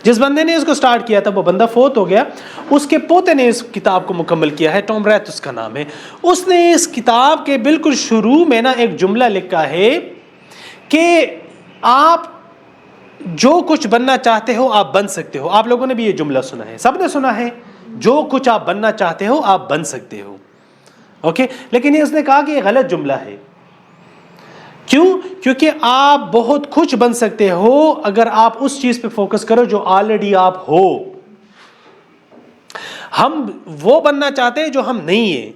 جس بندے نے اس کو سٹارٹ کیا تھا وہ بندہ فوت ہو گیا، اس کے پوتے نے اس کتاب کو مکمل کیا ہے، ٹام ریتھ اس کا نام ہے۔ اس نے اس کتاب کے بالکل شروع میں نا ایک جملہ لکھا ہے کہ آپ جو کچھ بننا چاہتے ہو آپ بن سکتے ہو۔ آپ لوگوں نے بھی یہ جملہ سنا ہے، سب نے سنا ہے، جو کچھ آپ بننا چاہتے ہو آپ بن سکتے ہو، اوکے۔ لیکن یہ اس نے کہا کہ یہ غلط جملہ ہے۔ کیوں؟ کیونکہ آپ بہت کچھ بن سکتے ہو اگر آپ اس چیز پہ فوکس کرو جو آلریڈی آپ ہو۔ ہم وہ بننا چاہتے ہیں جو ہم نہیں ہیں،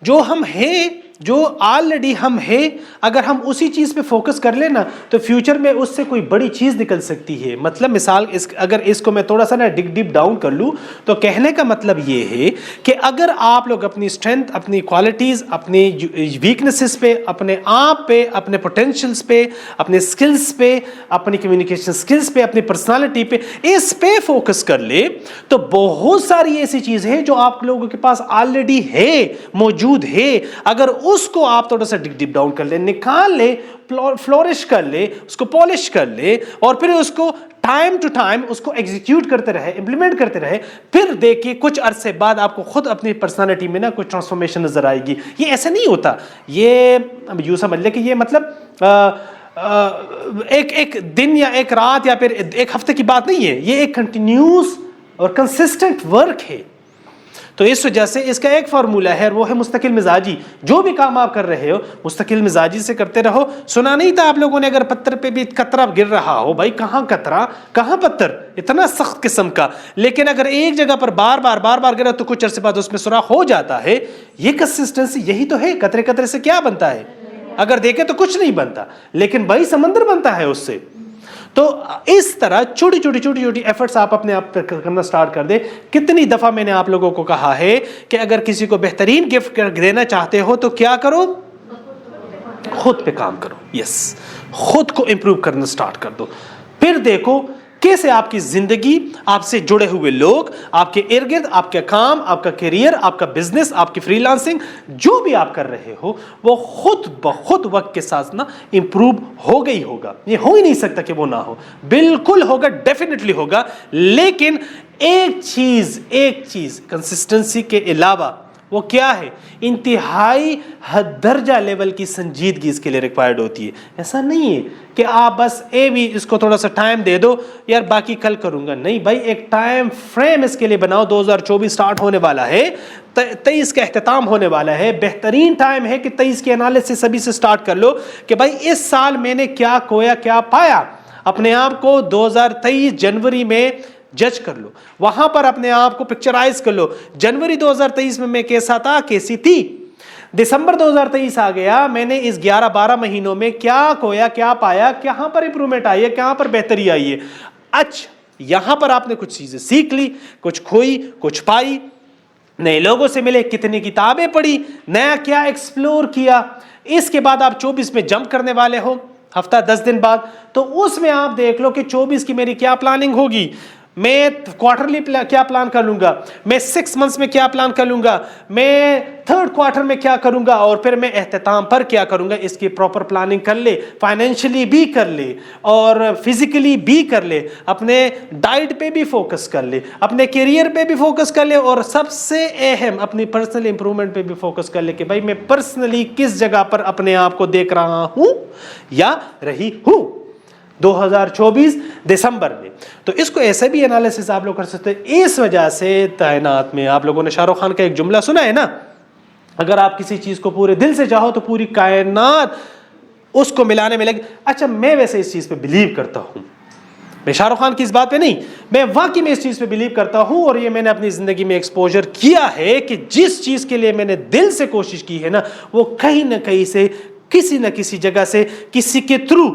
جو ہم ہیں، جو آلریڈی ہم ہیں، اگر ہم اسی چیز پہ فوکس کر لیں نا تو فیوچر میں اس سے کوئی بڑی چیز نکل سکتی ہے۔ مطلب مثال اگر اس کو میں تھوڑا سا نا ڈپ ڈاؤن کر لوں تو کہنے کا مطلب یہ ہے کہ اگر آپ لوگ اپنی اسٹرینتھ، اپنی کوالٹیز، اپنی ویکنسز پہ، اپنے آپ پہ، اپنے پوٹینشلز پہ، اپنے سکلز پہ، اپنی کمیونیکیشن سکلز پہ، اپنی پرسنالٹی پہ، اس پہ فوکس کر لے تو بہت ساری ایسی چیزیں ہیں جو آپ لوگوں کے پاس آلریڈی ہے، موجود ہے۔ اگر اس کو آپ تھوڑا سا ڈپ ڈاؤن کر لیں، نکال لیں، فلورش کر لیں، اس کو پالش کر لیں، اور پھر اس کو ٹائم ٹو ٹائم اس کو ایگزیکیوٹ کرتے رہے، امپلیمنٹ کرتے رہے، پھر دیکھیے کچھ عرصے بعد آپ کو خود اپنی پرسنالٹی میں نا کچھ ٹرانسفارمیشن نظر آئے گی۔ یہ ایسا نہیں ہوتا، یہ یوں سمجھ لیں کہ یہ مطلب ایک دن یا ایک رات یا پھر ایک ہفتے کی بات نہیں ہے، یہ ایک کنٹینیوس اور کنسسٹنٹ ورک ہے۔ تو اس وجہ سے اس کا ایک فارمولہ ہے، وہ ہے مستقل مزاجی۔ جو بھی کام آپ کر رہے ہو مستقل مزاجی سے کرتے رہو۔ سنا نہیں تھا آپ لوگوں نے، اگر پتھر پہ بھی قطرہ گر رہا ہو، بھائی کہاں قطرہ کہاں پتھر، اتنا سخت قسم کا، لیکن اگر ایک جگہ پر بار بار گرا تو کچھ عرصے بعد اس میں سوراخ ہو جاتا ہے۔ یہ کنسسٹنسی یہی تو ہے۔ قطرے قطرے سے کیا بنتا ہے؟ اگر دیکھیں تو کچھ نہیں بنتا، لیکن بھائی سمندر بنتا ہے اس سے۔ تو اس طرح چھوٹی چھوٹی ایفرٹس آپ اپنے آپ کرنا سٹارٹ کر دیں۔ کتنی دفعہ میں نے آپ لوگوں کو کہا ہے کہ اگر کسی کو بہترین گفٹ دینا چاہتے ہو تو کیا کرو؟ خود پہ کام کرو، یس، خود کو امپروو کرنا سٹارٹ کر دو۔ پھر دیکھو کیسے آپ کی زندگی، آپ سے جڑے ہوئے لوگ، آپ کے ارد گرد، آپ کا کام، آپ کا کیریئر، آپ کا بزنس، آپ کی فری لانسنگ، جو بھی آپ کر رہے ہو وہ خود بخود وقت کے ساتھ نا امپروو ہو گئی ہوگا۔ یہ ہو ہی نہیں سکتا کہ وہ نہ ہو، بالکل ہوگا، ڈیفینیٹلی ہوگا۔ لیکن ایک چیز کنسسٹنسی کے علاوہ وہ کیا ہے؟ انتہائی حد درجہ لیول کی سنجیدگی اس کے لیے ریکوائرڈ ہوتی ہے۔ ایسا نہیں ہے کہ آپ بس بھی اس کو تھوڑا سا ٹائم دے دو، یار باقی کل کروں گا، نہیں بھائی، ایک ٹائم فریم اس کے لیے بناؤ۔ 2024 سٹارٹ ہونے والا ہے، 23 کا اختتام ہونے والا ہے، بہترین ٹائم ہے کہ 23 کے انالیسس ابھی سے سٹارٹ کر لو کہ بھائی اس سال میں نے کیا کھویا، کیا پایا۔ اپنے آپ کو 2023 جنوری میں جج کر لو، وہاں پر اپنے آپ کو پکچرائز کر لو۔ جنوری 2023 میں کیسا تھا، کیسی تھی؟ دسمبر 2023 آ گیا، میں نے اس 11-12 مہینوں میں کیا کھویا، کیا پایا، کہاں پر امپرومنٹ آئی ہے، کہاں پر بہتری آئی ہے۔ اچھا، یہاں پر آپ نے کچھ چیزیں سیکھ لی، کچھ کھوئی، کچھ پائی، نئے لوگوں سے ملے، کتنی کتابیں پڑھی، نیا کیا ایکسپلور کیا۔ اس کے بعد آپ 24 میں جمپ کرنے والے ہو، ہفتہ 10 دن بعد، تو اس میں آپ دیکھ لو کہ 24 کی میری کیا پلاننگ ہوگی۔ میں کوارٹرلی کیا پلان کر لوں گا، میں 6 منتھس میں کیا پلان کر لوں گا، میں 3rd کوارٹر میں کیا کروں گا، اور پھر میں اختتام پر کیا کروں گا۔ اس کی پراپر پلاننگ کر لے، فائنینشلی بھی کر لے اور فزیکلی بھی کر لے، اپنے ڈائٹ پہ بھی فوکس کر لے، اپنے کیریئر پہ بھی فوکس کر لے، اور سب سے اہم اپنی پرسنل امپرومنٹ پہ بھی فوکس کر لے کہ بھائی میں پرسنلی کس جگہ پر اپنے آپ کو دیکھ رہا ہوں یا رہی ہوں 2024 دسمبر میں۔ تو اس کو ایسے بھی انالیسس آپ لوگ کر سکتے ہیں۔ اس وجہ سے تعینات میں آپ لوگوں نے شاہ رخ خان کا ایک جملہ سنا ہے نا، اگر آپ کسی چیز کو پورے دل سے چاہو تو پوری کائنات اس کو ملانے میں لگے۔ اچھا، میں ویسے اس چیز پہ بلیو کرتا ہوں، میں شاہ رخ خان کی اس بات پہ نہیں، میں واقعی میں اس چیز پہ بلیو کرتا ہوں، اور یہ میں نے اپنی زندگی میں ایکسپوجر کیا ہے کہ جس چیز کے لیے میں نے دل سے کوشش کی ہے نا، وہ کہیں نہ کہیں سے، کسی نہ کسی جگہ سے، کسی کے تھرو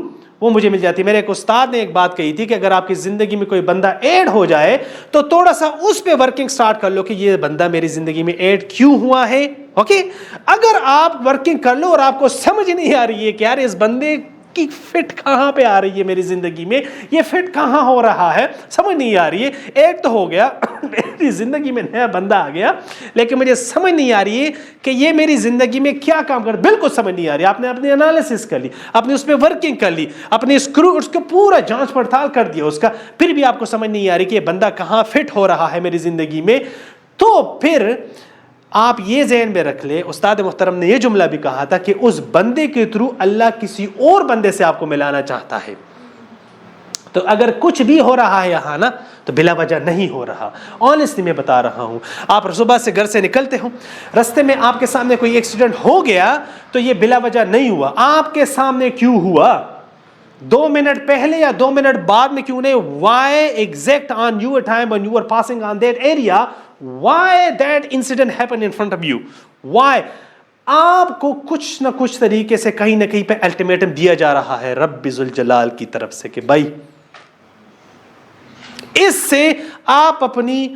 وہ مجھے مل جاتی ہے۔ میرے ایک استاد نے ایک بات کہی تھی کہ اگر آپ کی زندگی میں کوئی بندہ ایڈ ہو جائے تو تھوڑا سا اس پہ ورکنگ سٹارٹ کر لو کہ یہ بندہ میری زندگی میں ایڈ کیوں ہوا ہے، اوکے۔ اگر آپ ورکنگ کر لو اور آپ کو سمجھ نہیں آ رہی ہے کہ یار اس بندے کہ فٹ کہاں پہ آ رہی ہے میری زندگی میں, یہ فٹ کہاں ہو رہا ہے, سمجھ نہیں آ رہی ہے. ایک تو ہو گیا میری زندگی میں نیا بندہ آ گیا, لیکن مجھے سمجھ نہیں آ رہی ہے کہ یہ میری زندگی میں کیا کام کر, بالکل سمجھ نہیں آ رہی. آپ نے اپنی انالیسس کر لی, اپنی اس پہ ورکنگ کر لی, اپنے اس کو پورا جانچ پڑتال کر دیا اس کا, پھر بھی آپ کو سمجھ نہیں آ رہی کہ یہ بندہ کہاں فٹ ہو رہا ہے میری زندگی میں. تو پھر آپ یہ ذہن میں رکھ لیں, استاد محترم نے یہ جملہ بھی کہا تھا کہ اس بندے کے تھرو اللہ کسی اور بندے سے آپ کو ملانا چاہتا ہے. تو اگر کچھ بھی ہو رہا ہے یہاں نا, تو بلا وجہ نہیں ہو رہا. آنیسٹلی میں بتا رہا ہوں, آپ صبح سے گھر سے نکلتے ہو, رستے میں آپ کے سامنے کوئی ایکسیڈنٹ ہو گیا, تو یہ بلا وجہ نہیں ہوا. آپ کے سامنے کیوں ہوا, 2 منٹ پہلے یا 2 منٹ بعد میں کیوں نہیں, why exact on your time when you were passing on that area, why that incident happened in front of you, why. آپ کو کچھ نہ کچھ طریقے سے کہیں نہ کہیں پہ الٹیمیٹم دیا جا رہا ہے رب ذوالجلال کی طرف سے کہ بھائی اس سے آپ اپنی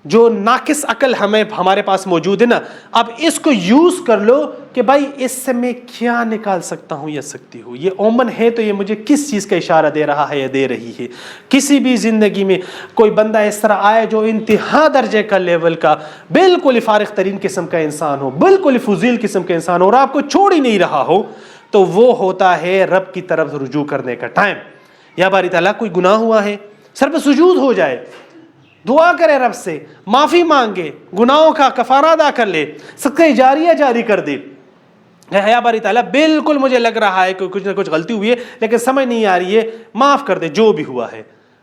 جو ناقص عقل ہمارے پاس موجود ہے نا, اب اس کو یوز کر لو کہ بھائی اس سے میں کیا نکال سکتا ہوں یا سکتی ہوں. یہ اومن ہے تو یہ مجھے کس چیز کا اشارہ دے رہا ہے یا دے رہی ہے. کسی بھی زندگی میں کوئی بندہ اس طرح آئے جو انتہا درجے کا لیول کا بالکل فارغ ترین قسم کا انسان ہو, بالکل فضیل قسم کا انسان ہو, اور آپ کو چھوڑ ہی نہیں رہا ہو, تو وہ ہوتا ہے رب کی طرف رجوع کرنے کا ٹائم. یا باری تعالیٰ کوئی گناہ ہوا ہے, سر پہ سجود ہو جائے, دعا کرے رب سے, معافی مانگے, گناہوں کا کفارہ ادا کر لے, صدقہ جاریہ جاری کر دے. یا باری تعالیٰ بالکل مجھے لگ رہا ہے کہ کچھ نہ کچھ غلطی ہوئی ہے لیکن سمجھ نہیں آ رہی ہے, معاف کر دے جو بھی ہوا ہے,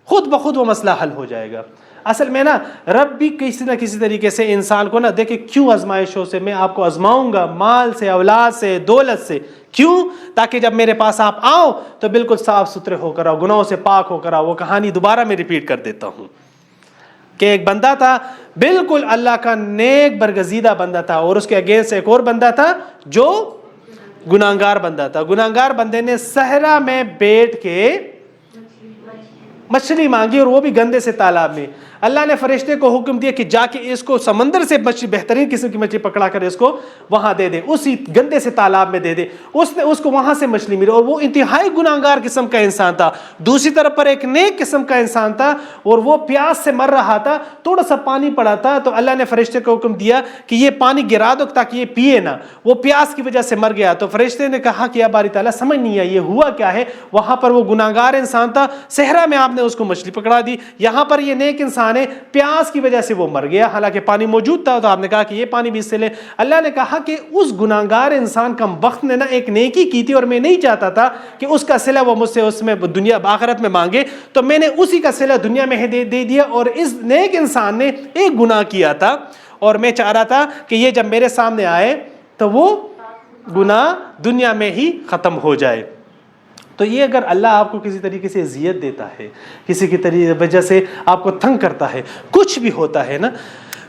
خود بخود وہ مسئلہ حل ہو جائے گا. اصل میں نا رب بھی کسی نہ کسی طریقے سے انسان کو نا دیکھے کیوں آزمائشوں سے میں آپ کو آزماؤں گا, مال سے, اولاد سے, دولت سے, کیوں, تاکہ جب میرے پاس آپ آؤ تو بالکل صاف ستھرے ہو کر آؤ, گناہوں سے پاک ہو کر آؤ. وہ کہانی دوبارہ میں ریپیٹ کر دیتا ہوں کہ ایک بندہ تھا بالکل اللہ کا نیک برگزیدہ بندہ تھا, اور اس کے اگینسٹ ایک اور بندہ تھا جو گناہگار بندہ تھا. گناہگار بندے نے صحرا میں بیٹھ کے مچھلی مانگی, اور وہ بھی گندے سے تالاب میں. اللہ نے فرشتے کو حکم دیا کہ جا کے اس کو سمندر سے مچھلی, بہترین قسم کی مچھلی پکڑا کر اس کو وہاں دے دے, اسی گندے سے تالاب میں دے دے. اس نے اس کو وہاں سے مچھلی ملی, اور وہ انتہائی گناہگار قسم کا انسان تھا. دوسری طرف پر ایک نیک قسم کا انسان تھا, اور وہ پیاس سے مر رہا تھا, تھوڑا سا پانی پڑا تھا, تو اللہ نے فرشتے کو حکم دیا کہ یہ پانی گرا دو تاکہ یہ پیے نا. وہ پیاس کی وجہ سے مر گیا. تو فرشتے نے کہا کہ یا باری تعالیٰ سمجھ نہیں آئی یہ ہوا کیا ہے. وہاں پر وہ گناہگار انسان تھا, صحرا میں آپ نے اس کو مچھلی پکڑا دی. یہاں پر یہ نیک انسان ہے, پیاس کی وجہ سے وہ مر گیا, حالانکہ پانی موجود تھا. تو آپ نے کہا کہ یہ پانی بھی اس سے لے. اللہ نے کہا کہ اس گناہگار انسان کم وقت نے نا ایک نیکی کی تھی, اور میں نہیں چاہتا تھا کہ اس کا صلہ وہ مجھ سے اس میں دنیا آخرت میں مانگے, تو میں نے اسی کا صلہ دنیا میں دے دیا. اور اس نیک انسان نے ایک گناہ کیا تھا, اور میں چاہ رہا تھا کہ یہ جب میرے سامنے آئے تو وہ گناہ دنیا میں ہی ختم ہو جائے. تو یہ اگر اللہ آپ کو کسی طریقے سے اذیت دیتا ہے, کسی کی وجہ سے آپ کو تنگ کرتا ہے, کچھ بھی ہوتا ہے نا,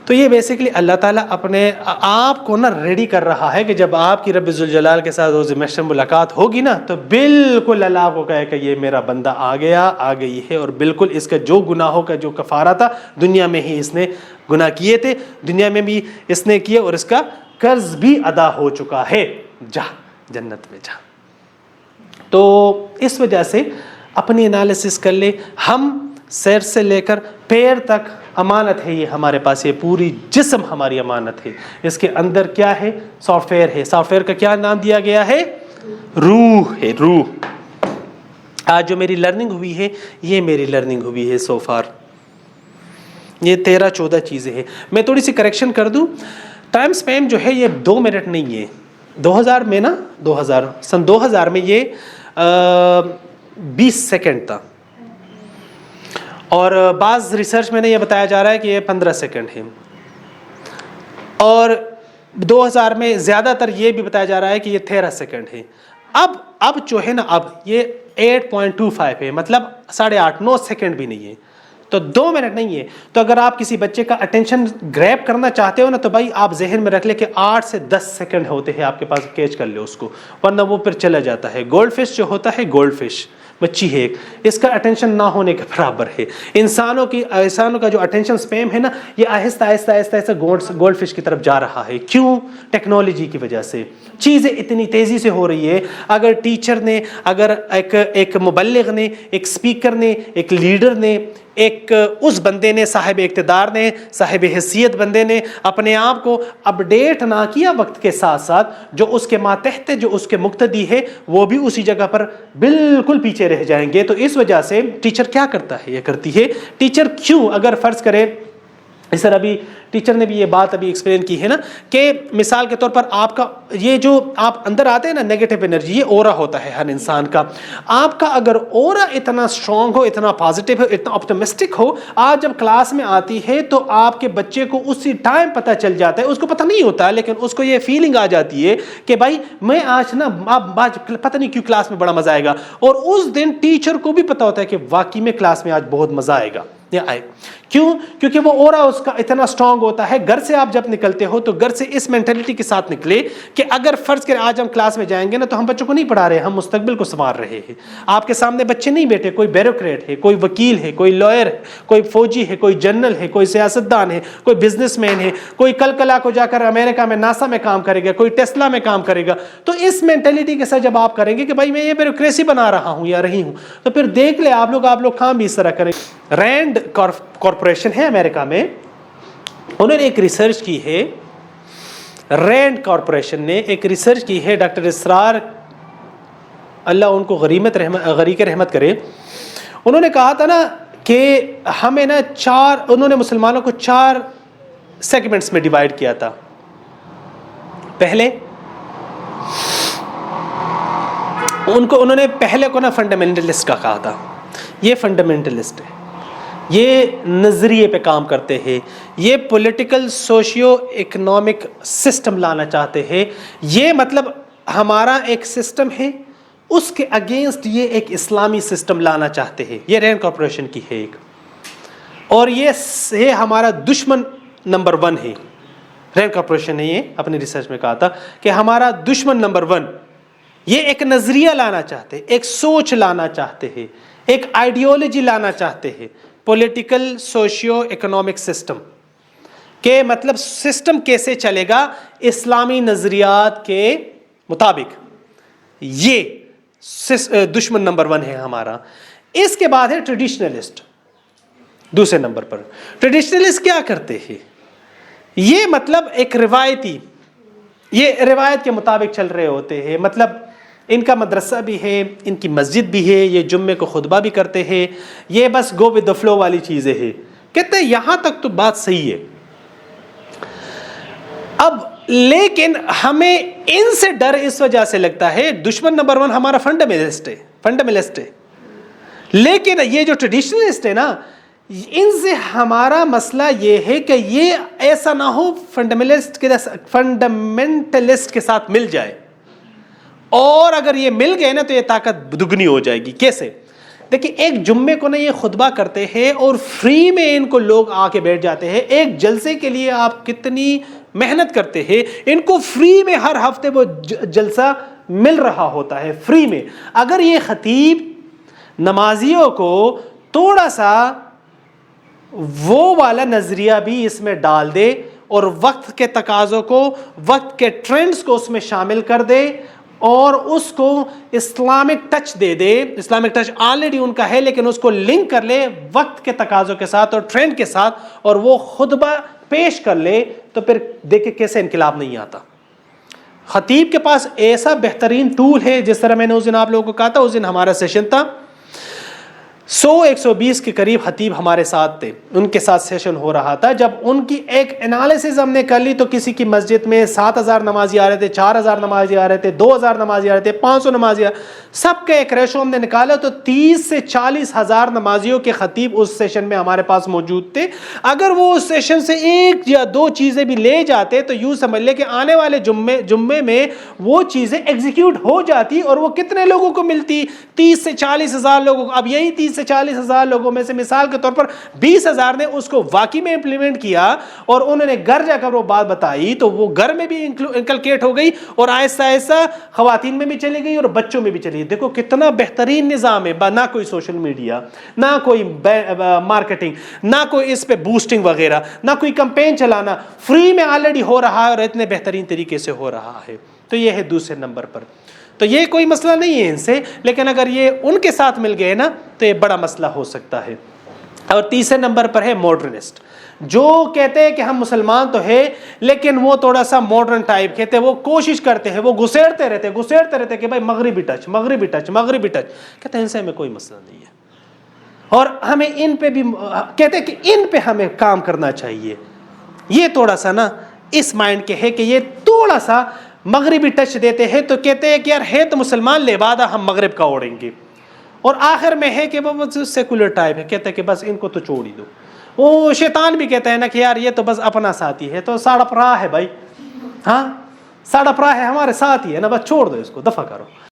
تو یہ بیسیکلی اللہ تعالیٰ اپنے آپ کو نا ریڈی کر رہا ہے کہ جب آپ کی رب ذوالجلال کے ساتھ روز محشر ملاقات ہوگی نا, تو بالکل اللہ آپ کو کہے کہ یہ میرا بندہ آ گئی ہے, اور بالکل اس کا جو گناہوں کا جو کفارہ تھا دنیا میں ہی اس نے گناہ کیے تھے, دنیا میں بھی اس نے کیے, اور اس کا قرض بھی ادا ہو چکا ہے, جا جنت میں جا. تو اس وجہ سے اپنی انالیسس کر لے. ہم سر سے لے کر پیر تک امانت ہے, یہ ہمارے پاس, یہ پوری جسم ہماری امانت ہے. اس کے اندر کیا ہے, سافٹ ویئر ہے. سافٹ ویئر کا کیا نام دیا گیا ہے, روح ہے, روح. آج جو میری لرننگ ہوئی ہے, یہ میری لرننگ ہوئی ہے سو فار, یہ 13-14 چیزیں ہیں. میں تھوڑی سی کریکشن کر دوں, ٹائم سپین جو ہے یہ 2 منٹ نہیں ہے. 2000 میں نا, سن 2000 میں یہ 20 سیکنڈ تھا, اور بعض ریسرچ میں نے یہ بتایا جا رہا ہے کہ یہ 15 سیکنڈ ہے, اور 2000 میں زیادہ تر یہ بھی بتایا جا رہا ہے کہ یہ 13 سیکنڈ ہے. اب جو ہے نا, اب یہ 8.25 ہے, مطلب 8.5 9 سیکنڈ بھی نہیں ہے, تو 2 منٹ نہیں ہے. تو اگر آپ کسی بچے کا اٹینشن گریب کرنا چاہتے ہو نا, تو بھائی آپ ذہن میں رکھ لیں کہ 8 سے 10 سیکنڈ ہوتے ہیں آپ کے پاس, کیچ کر لے اس کو, ورنہ وہ پھر چلا جاتا ہے. گولڈ فش جو ہوتا ہے, گولڈ فش بچی ہے ایک، اس کا اٹینشن نہ ہونے کے برابر ہے. انسانوں کا جو اٹینشن اسپیم ہے نا، یہ آہستہ آہستہ آہستہ آہستہ گولڈ فش کی طرف جا رہا ہے. کیوں؟ ٹیکنالوجی کی وجہ سے. چیزیں اتنی تیزی سے ہو رہی ہے. اگر ٹیچر نے، اگر ایک مبلغ نے، ایک اسپیکر نے، ایک لیڈر نے، ایک اس بندے نے، صاحب اقتدار نے، صاحب حیثیت بندے نے اپنے آپ کو اپڈیٹ نہ کیا وقت کے ساتھ ساتھ، جو اس کے ماتحت، جو اس کے مقتدی ہے، وہ بھی اسی جگہ پر بالکل پیچھے رہ جائیں گے. تو اس وجہ سے ٹیچر کیا کرتا ہے؟ یہ کرتی ہے ٹیچر. کیوں؟ اگر فرض کرے، اس طرح ابھی ٹیچر نے بھی یہ بات ابھی ایکسپلین کی ہے نا، کہ مثال کے طور پر آپ کا یہ جو آپ اندر آتے ہیں نا نیگیٹو انرجی، یہ اورا ہوتا ہے ہر انسان کا. آپ کا اگر اورا اتنا اسٹرانگ ہو، اتنا پازیٹیو ہو، اتنا آپٹمسٹک ہو، آج جب کلاس میں آتی ہے تو آپ کے بچے کو اسی ٹائم پتہ چل جاتا ہے. اس کو پتہ نہیں ہوتا لیکن اس کو یہ فیلنگ آ جاتی ہے کہ بھائی میں آج نا پتہ نہیں کیوں کلاس میں بڑا مزہ آئے گا. اور اس دن ٹیچر کو بھی پتہ ہوتا ہے کہ واقعی میں کلاس میں آج بہت مزہ آئے گا. کیوں؟ کیونکہ وہ اورا اس کا اتنا اسٹرانگ ہوتا ہے. گھر سے آپ جب نکلتے ہو تو گھر سے اس مینٹلٹی کے ساتھ نکلے کہ اگر فرض کریں آج ہم کلاس میں جائیں گے نا، تو ہم بچوں کو نہیں پڑھا رہے، ہم مستقبل کو سنوار رہے ہیں. آپ کے سامنے بچے نہیں بیٹھے، کوئی بیوروکریٹ ہے، کوئی وکیل ہے، کوئی لائر ہے، کوئی فوجی ہے، کوئی جنرل ہے، کوئی سیاستدان ہے، کوئی بزنس مین ہے، کوئی کل کو جا کر امریکہ میں ناسا میں کام کرے گا، کوئی ٹیسلا میں کام کرے گا. تو اس مینٹلٹی کے ساتھ جب آپ کریں گے کہ بھائی میں یہ بیوروکریسی بنا رہا ہوں یا رہی ہوں، تو پھر دیکھ لیں آپ لوگ کام بھی اس طرح کریں. رینڈ کارپوریشن ہے امریکہ میں، انہوں نے ایک ریسرچ کی ہے. رینڈ کارپوریشن نے ایک ریسرچ کی ہے. ڈاکٹر اسرار، اللہ ان کو غریق رحمت کرے، انہوں نے کہا تھا نا کہ ہمیں نا انہوں نے مسلمانوں کو 4 سیگمنٹس میں ڈیوائیڈ کیا تھا. پہلے انہوں نے پہلے کو نا فنڈامنٹلسٹ کا کہا تھا. یہ فنڈامنٹلسٹ ہے، یہ نظریے پہ کام کرتے ہیں، یہ پولیٹیکل سوشیو اکنامک سسٹم لانا چاہتے ہیں. یہ مطلب ہمارا ایک سسٹم ہے، اس کے اگینسٹ یہ ایک اسلامی سسٹم لانا چاہتے ہیں. یہ رینڈ کارپوریشن کی ہے ایک، اور یہ ہمارا دشمن نمبر 1 ہے. رینڈ کارپوریشن نے یہ اپنی ریسرچ میں کہا تھا کہ ہمارا دشمن نمبر 1. یہ ایک نظریہ لانا چاہتے ہیں، ایک سوچ لانا چاہتے ہیں، ایک آئیڈیالوجی لانا چاہتے ہیں. پولیٹیکل سوشیو اکنامک سسٹم کہ مطلب سسٹم کیسے چلے گا اسلامی نظریات کے مطابق. یہ دشمن نمبر 1 ہے ہمارا. اس کے بعد ہے ٹریڈیشنلسٹ دوسرے نمبر پر. ٹریڈیشنلسٹ کیا کرتے ہیں؟ یہ مطلب ایک روایتی، یہ روایت کے مطابق چل رہے ہوتے ہیں. مطلب ان کا مدرسہ بھی ہے، ان کی مسجد بھی ہے، یہ جمعے کو خطبہ بھی کرتے ہیں. یہ بس گو ود دا فلو والی چیزیں ہیں. کہتے ہیں یہاں تک تو بات صحیح ہے. اب لیکن ہمیں ان سے ڈر اس وجہ سے لگتا ہے، دشمن نمبر 1 ہمارا فنڈامنٹلسٹ ہے. لیکن یہ جو ٹریڈیشنلسٹ ہے نا، ان سے ہمارا مسئلہ یہ ہے کہ یہ ایسا نہ ہو فنڈامنٹلسٹ کے ساتھ مل جائے، اور اگر یہ مل گئے نا تو یہ طاقت دگنی ہو جائے گی. کیسے؟ دیکھیں، ایک جمعے کو نا یہ خطبہ کرتے ہیں اور فری میں ان کو لوگ آ کے بیٹھ جاتے ہیں. ایک جلسے کے لیے آپ کتنی محنت کرتے ہیں، ان کو فری میں ہر ہفتے وہ جلسہ مل رہا ہوتا ہے فری میں. اگر یہ خطیب نمازیوں کو تھوڑا سا وہ والا نظریہ بھی اس میں ڈال دے اور وقت کے تقاضوں کو، وقت کے ٹرینڈز کو اس میں شامل کر دے اور اس کو اسلامک ٹچ دے دے. اسلامک ٹچ آلریڈی ان کا ہے لیکن اس کو لنک کر لے وقت کے تقاضوں کے ساتھ اور ٹرینڈ کے ساتھ، اور وہ خطبہ پیش کر لے، تو پھر دیکھیں کیسے انقلاب نہیں آتا. خطیب کے پاس ایسا بہترین ٹول ہے. جس طرح میں نے اس دن آپ لوگوں کو کہا تھا، اس دن ہمارا سیشن تھا، 100-120 کے قریب خطیب ہمارے ساتھ تھے. ان کے ساتھ سیشن ہو رہا تھا. جب ان کی ایک انالیسز ہم نے کر لی تو کسی کی مسجد میں 7,000 نمازی آ رہے تھے، 4,000 نمازی آ رہے تھے، 2,000 نمازی آ رہے تھے، 500 نمازی سب کا ایک ریشو ہم نے نکالا تو 30 سے 40 ہزار نمازیوں کے خطیب اس سیشن میں ہمارے پاس موجود تھے. اگر وہ اس سیشن سے 1 یا 2 چیزیں بھی لے جاتے تو یوں سمجھ لے کہ آنے والے جمعے میں وہ چیزیں ایگزیکیوٹ ہو جاتی. اور وہ کتنے لوگوں کو ملتی؟ 30 سے 40 ہزار لوگوں کو. اب یہی 30 30 سے 40 ہزار لوگوں میں سے مثال کے طور پر 20,000 نے اس کو واقعی میں امپلیمنٹ کیا اور انہوں نے گھر جا کر وہ بات بتائی تو وہ گھر میں بھی انکلکیٹ ہو گئی اور آہستہ آہستہ خواتین میں بھی چلی گئی اور بچوں میں بھی چلی گئی. دیکھو کتنا بہترین نظام ہے, نہ کوئی سوشل میڈیا, نہ کوئی مارکیٹنگ, نہ کوئی اس پہ بوسٹنگ وغیرہ, نہ کوئی کمپین چلانا, فری میں آلریڈی ہو رہا ہے اور اتنے بہترین طریقے سے ہو رہا ہے. تو یہ ہے دوسرے نمبر پر. تو یہ کوئی مسئلہ نہیں ہے ان سے, لیکن اگر یہ ان کے ساتھ مل گئے نا تو یہ بڑا مسئلہ ہو سکتا ہے. اور تیسرے نمبر پر ہے ماڈرنسٹ, جو کہتے ہیں کہ ہم مسلمان تو ہے لیکن وہ تھوڑا سا ماڈرن ٹائپ کہتے ہیں, وہ کوشش کرتے ہیں, وہ گھسیڑتے رہتے کہ بھائی مغربی ٹچ مغربی ٹچ مغربی ٹچ. کہتے ہیں ان سے ہمیں کوئی مسئلہ نہیں ہے اور ہمیں ان پہ بھی کہتے ہیں کہ ان پہ ہمیں کام کرنا چاہیے. یہ تھوڑا سا نا اس مائنڈ کے ہے کہ یہ تھوڑا سا مغربی ٹچ دیتے ہیں تو کہتے ہیں کہ یار ہے تو مسلمان لبادہ ہم مغرب کا اوڑھیں گے, اور آخر میں ہے کہ وہ سیکولر ٹائپ ہے, کہتے ہیں کہ بس ان کو تو چھوڑ ہی دو. وہ شیطان بھی کہتا ہے نا کہ یار یہ تو بس اپنا ساتھی ہے, تو ساڑھا پرا ہے بھائی, ہاں ساڑھا پرا ہے ہمارے ساتھ ہی ہے نا, بس چھوڑ دو اس کو, دفع کرو.